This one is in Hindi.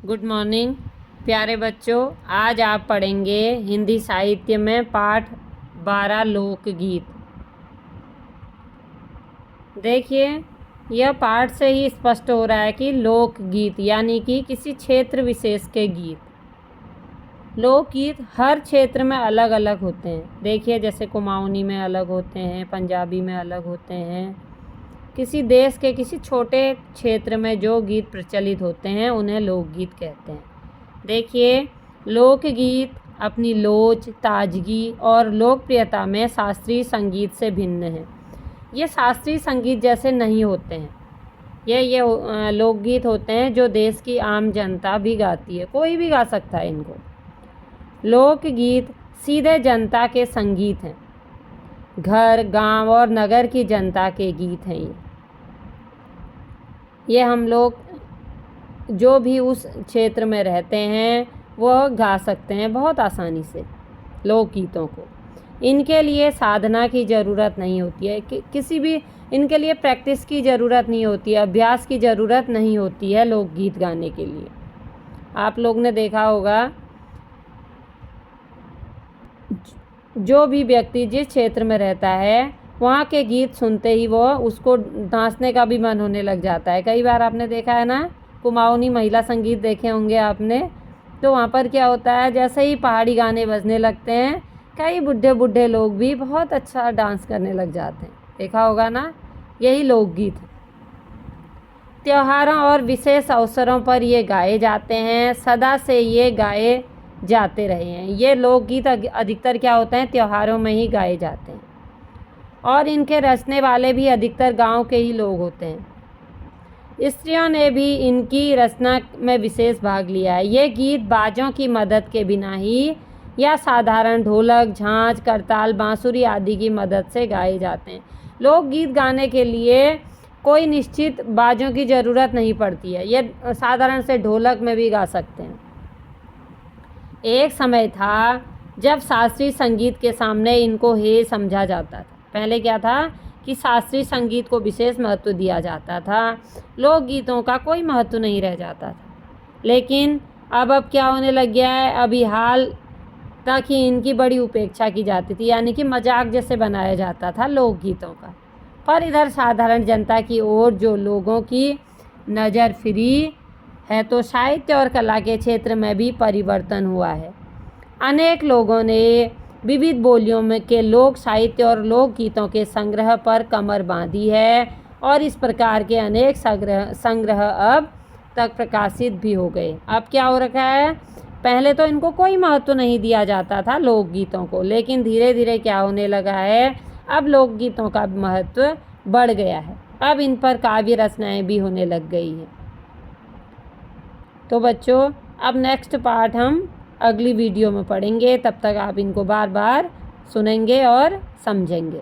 गुड मॉर्निंग प्यारे बच्चों। आज आप पढ़ेंगे हिंदी साहित्य में पाठ 12 लोकगीत। देखिए, यह पाठ से ही स्पष्ट हो रहा है कि लोकगीत यानी कि किसी क्षेत्र विशेष के गीत। लोकगीत हर क्षेत्र में अलग अलग होते हैं। देखिए, जैसे कुमाऊनी में अलग होते हैं, पंजाबी में अलग होते हैं। किसी देश के किसी छोटे क्षेत्र में जो गीत प्रचलित होते हैं उन्हें लोकगीत कहते हैं। देखिए, लोकगीत अपनी लोच, ताजगी और लोकप्रियता में शास्त्रीय संगीत से भिन्न है। ये शास्त्रीय संगीत जैसे नहीं होते हैं। ये लोकगीत होते हैं जो देश की आम जनता भी गाती है, कोई भी गा सकता है इनको। लोकगीत सीधे जनता के संगीत हैं। घर, गांव और नगर की जनता के गीत हैं ये हम लोग जो भी उस क्षेत्र में रहते हैं वह गा सकते हैं बहुत आसानी से लोकगीतों को। इनके लिए साधना की ज़रूरत नहीं होती है, किसी भी इनके लिए प्रैक्टिस की ज़रूरत नहीं होती है, अभ्यास की ज़रूरत नहीं होती है लोकगीत गाने के लिए। आप लोग ने देखा होगा, जो भी व्यक्ति जिस क्षेत्र में रहता है वहाँ के गीत सुनते ही वो उसको नाचने का भी मन होने लग जाता है। कई बार आपने देखा है ना, कुमाऊनी महिला संगीत देखे होंगे आपने, तो वहाँ पर क्या होता है, जैसे ही पहाड़ी गाने बजने लगते हैं कई बूढ़े बूढ़े लोग भी बहुत अच्छा डांस करने लग जाते हैं। देखा होगा ना, यही लोकगीत है। त्योहारों और विशेष अवसरों पर ये गाए जाते हैं, सदा से ये गाए जाते रहे हैं। ये लोकगीत अधिकतर क्या होते हैं, त्योहारों में ही गाए जाते हैं और इनके रचने वाले भी अधिकतर गांव के ही लोग होते हैं। स्त्रियों ने भी इनकी रचना में विशेष भाग लिया है। ये गीत बाजों की मदद के बिना ही या साधारण ढोलक, झांझ, करताल, बांसुरी आदि की मदद से गाए जाते हैं। लोकगीत गाने के लिए कोई निश्चित बाजों की ज़रूरत नहीं पड़ती है, ये साधारण से ढोलक में भी गा सकते हैं। एक समय था जब शास्त्रीय संगीत के सामने इनको हे समझा जाता था। पहले क्या था कि शास्त्रीय संगीत को विशेष महत्व दिया जाता था, लोकगीतों का कोई महत्व नहीं रह जाता था। लेकिन अब क्या होने लग गया है, अभी हाल तक ही इनकी बड़ी उपेक्षा की जाती थी, यानी कि मजाक जैसे बनाया जाता था लोकगीतों का। पर इधर साधारण जनता की ओर जो लोगों की नज़र फिरी है, तो साहित्य और कला के क्षेत्र में भी परिवर्तन हुआ है। अनेक लोगों ने विविध बोलियों में के लोक साहित्य और लोकगीतों के संग्रह पर कमर बांधी है और इस प्रकार के अनेक संग्रह अब तक प्रकाशित भी हो गए। अब क्या हो रखा है, पहले तो इनको कोई महत्व नहीं दिया जाता था लोकगीतों को, लेकिन धीरे धीरे क्या होने लगा है, अब लोकगीतों का महत्व बढ़ गया है। अब इन पर काव्य रचनाएं भी होने लग गई हैं। तो बच्चों, अब नेक्स्ट पार्ट हम अगली वीडियो में पढ़ेंगे। तब तक आप इनको बार बार सुनेंगे और समझेंगे।